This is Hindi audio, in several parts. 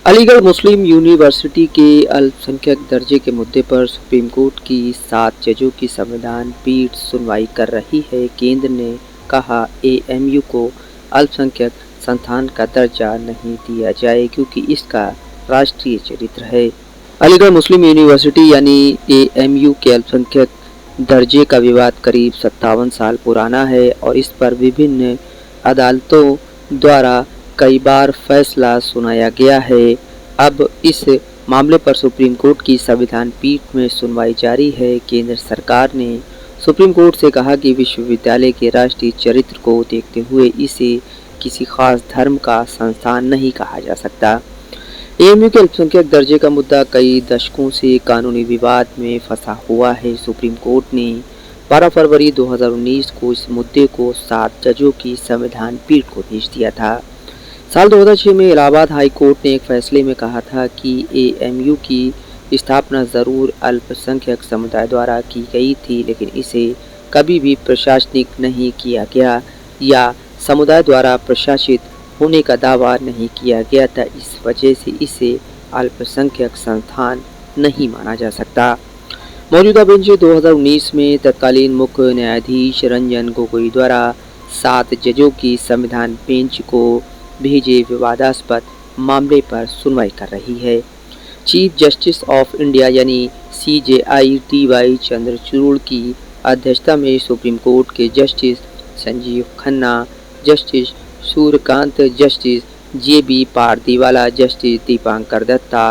अलीगढ़ मुस्लिम यूनिवर्सिटी के अल्पसंख्यक दर्जे के मुद्दे पर सुप्रीम कोर्ट की 7 जजों की संविधान पीठ सुनवाई कर रही है। केंद्र ने कहा एएमयू को अल्पसंख्यक संस्थान का दर्जा नहीं दिया जाए क्योंकि इसका राष्ट्रीय चरित्र है। अलीगढ़ मुस्लिम यूनिवर्सिटी यानी एएमयू के अल्पसंख्यक दर्जे का विवाद करीब 57 साल पुराना है और इस पर विभिन्न अदालतों द्वारा कई बार फैसला सुनाया गया है। अब इस मामले पर सुप्रीम कोर्ट की संविधान पीठ में सुनवाई जारी है। केंद्र सरकार ने सुप्रीम कोर्ट से कहा कि विश्वविद्यालय के राष्ट्रीय चरित्र को देखते हुए इसे किसी खास धर्म का संस्थान नहीं कहा जा सकता। एएमयू के अल्पसंख्यक दर्जे का मुद्दा कई दशकों से कानूनी विवाद में फंसा हुआ है। सुप्रीम कोर्ट ने 12 फरवरी 2019 को इस मुद्दे को 7 जजों की संविधान पीठ को भेज दिया था। साल 2006 में इलाहाबाद हाई कोर्ट ने एक फैसले में कहा था कि एएमयू की स्थापना ज़रूर अल्पसंख्यक समुदाय द्वारा की गई थी, लेकिन इसे कभी भी प्रशासनिक नहीं किया गया या समुदाय द्वारा प्रशासित होने का दावा नहीं किया गया था। इस वजह से इसे अल्पसंख्यक संस्थान नहीं माना जा सकता। मौजूदा बेंच 2019 में तत्कालीन मुख्य न्यायाधीश रंजन गोगोई द्वारा 7 जजों की संविधान बेंच को भेजे विवादास्पद मामले पर सुनवाई कर रही है। चीफ जस्टिस ऑफ इंडिया यानी सीजेआई टीवाई चंद्रचूड़ की अध्यक्षता में सुप्रीम कोर्ट के justice Sanjiv Khanna, justice Suryakant, justice JB Pardiwala, justice Dipankar Datta,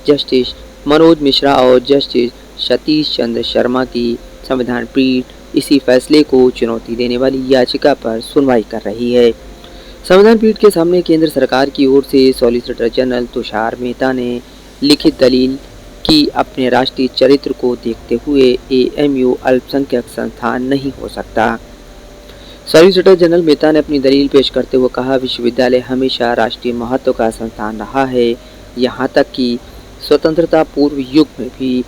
justice Manoj Mishra और जस्टिस सतीश चंद्र शर्मा की संविधान पीठ इसी फैसले को चुनौती देने वाली याचिका पर सुनवाई कर रही है। संविधान पीठ के सामने केंद्र सरकार की ओर से सॉलिसिटर जनरल तुषार मेहता ने लिखित दलील की अपने राष्ट्रीय चरित्र को देखते हुए एएमयू अल्पसंख्यक संस्थान नहीं हो सकता। सॉलिसिटर जनरल मेहता ने अपनी दलील पेश करते हुए कहा, विश्वविद्यालय हमेशा राष्ट्रीय महत्व का संस्थान रहा है, यहाँ तक कि स्वतंत्रता पूर्व युग में भी।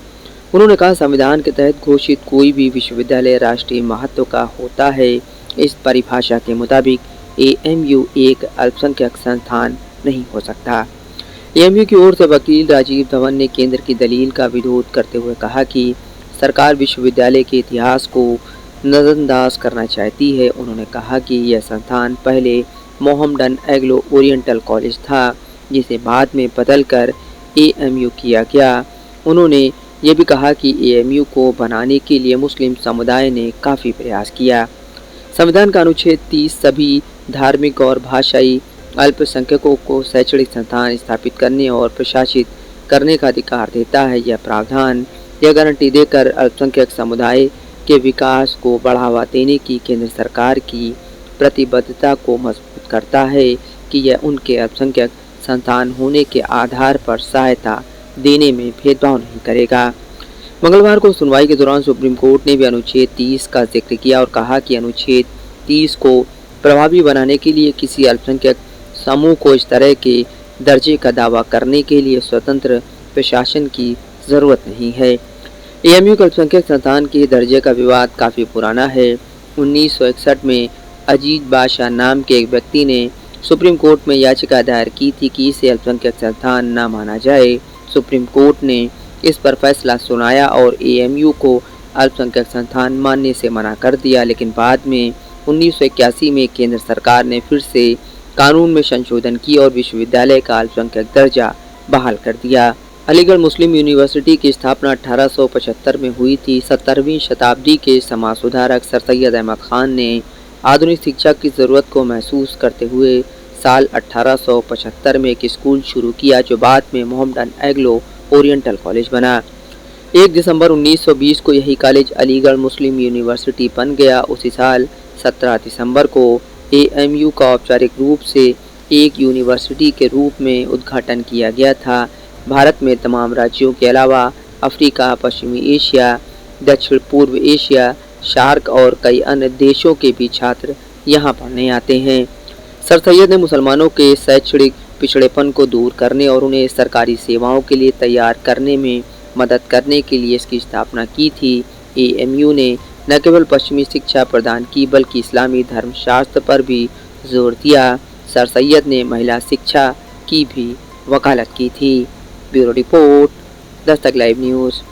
उन्होंने कहा, संविधान के तहत घोषित कोई भी विश्वविद्यालय राष्ट्रीय महत्व का होता है। इस परिभाषा के मुताबिक एएमयू एक अल्पसंख्यक संस्थान नहीं हो सकता। एएमयू की ओर से वकील राजीव धवन ने केंद्र की दलील का विरोध करते हुए कहा कि सरकार विश्वविद्यालय के इतिहास को नजरअंदाज करना चाहती है। उन्होंने कहा कि यह संस्थान पहले मोहम्मडन एंग्लो ओरिएंटल कॉलेज था, जिसे बाद में बदलकर एएमयू किया गया। उन्होंने ये भी कहा कि एएमयू को बनाने के लिए मुस्लिम समुदाय ने काफ़ी प्रयास किया। संविधान का अनुच्छेद 30 सभी धार्मिक और भाषाई अल्पसंख्यकों को शैक्षणिक संस्थान स्थापित करने और प्रशासित करने का अधिकार देता है। यह प्रावधान यह गारंटी देकर अल्पसंख्यक समुदाय के विकास को बढ़ावा देने की केंद्र सरकार की प्रतिबद्धता को मजबूत करता है कि यह उनके अल्पसंख्यक संस्थान होने के आधार पर सहायता देने में भेदभाव नहीं करेगा। मंगलवार को सुनवाई के दौरान सुप्रीम कोर्ट ने भी अनुच्छेद 30 का जिक्र किया और कहा कि अनुच्छेद 30 को प्रभावी बनाने के लिए किसी अल्पसंख्यक समूह को इस तरह के दर्जे का दावा करने के लिए स्वतंत्र प्रशासन की ज़रूरत नहीं है। एएमयू के अल्पसंख्यक संस्थान के दर्जे का विवाद काफ़ी पुराना है। 1961 में अजीज बादशाह नाम के एक व्यक्ति ने सुप्रीम कोर्ट में याचिका दायर की थी कि इसे अल्पसंख्यक संस्थान न माना जाए। सुप्रीम कोर्ट ने इस पर फैसला सुनाया और एएमयू को अल्पसंख्यक संस्थान मानने से मना कर दिया, लेकिन बाद में 1981 में केंद्र सरकार ने फिर से कानून में संशोधन की और विश्वविद्यालय का अल्पसंख्यक दर्जा बहाल कर दिया। अलीगढ़ मुस्लिम यूनिवर्सिटी की स्थापना 1875 में हुई थी। 17वीं शताब्दी के समाज सुधारक सर सैयद अहमद खान ने आधुनिक शिक्षा की ज़रूरत को महसूस करते हुए साल 1875 में एक स्कूल शुरू किया, जो बाद में मोहम्मडन एंग्लो ओरिएंटल कॉलेज बना। 1 दिसंबर 1920 को यही कॉलेज अलीगढ़ मुस्लिम यूनिवर्सिटी बन गया। उसी साल 17 दिसंबर को एएमयू का औपचारिक रूप से एक यूनिवर्सिटी के रूप में उद्घाटन किया गया था। भारत में तमाम राज्यों के अलावा अफ्रीका, पश्चिमी एशिया, दक्षिण पूर्व एशिया, शार्क और कई अन्य देशों के भी छात्र यहाँ पढ़ने आते हैं। सर सैयद ने मुसलमानों के शैक्षणिक पिछड़ेपन को दूर करने और उन्हें सरकारी सेवाओं के लिए तैयार करने में मदद करने के लिए इसकी स्थापना की थी। एएमयू ने न केवल पश्चिमी शिक्षा प्रदान की बल्कि इस्लामी धर्मशास्त्र पर भी जोर दिया। सर सैयद ने महिला शिक्षा की भी वकालत की थी। Bureau report, Dastak live news.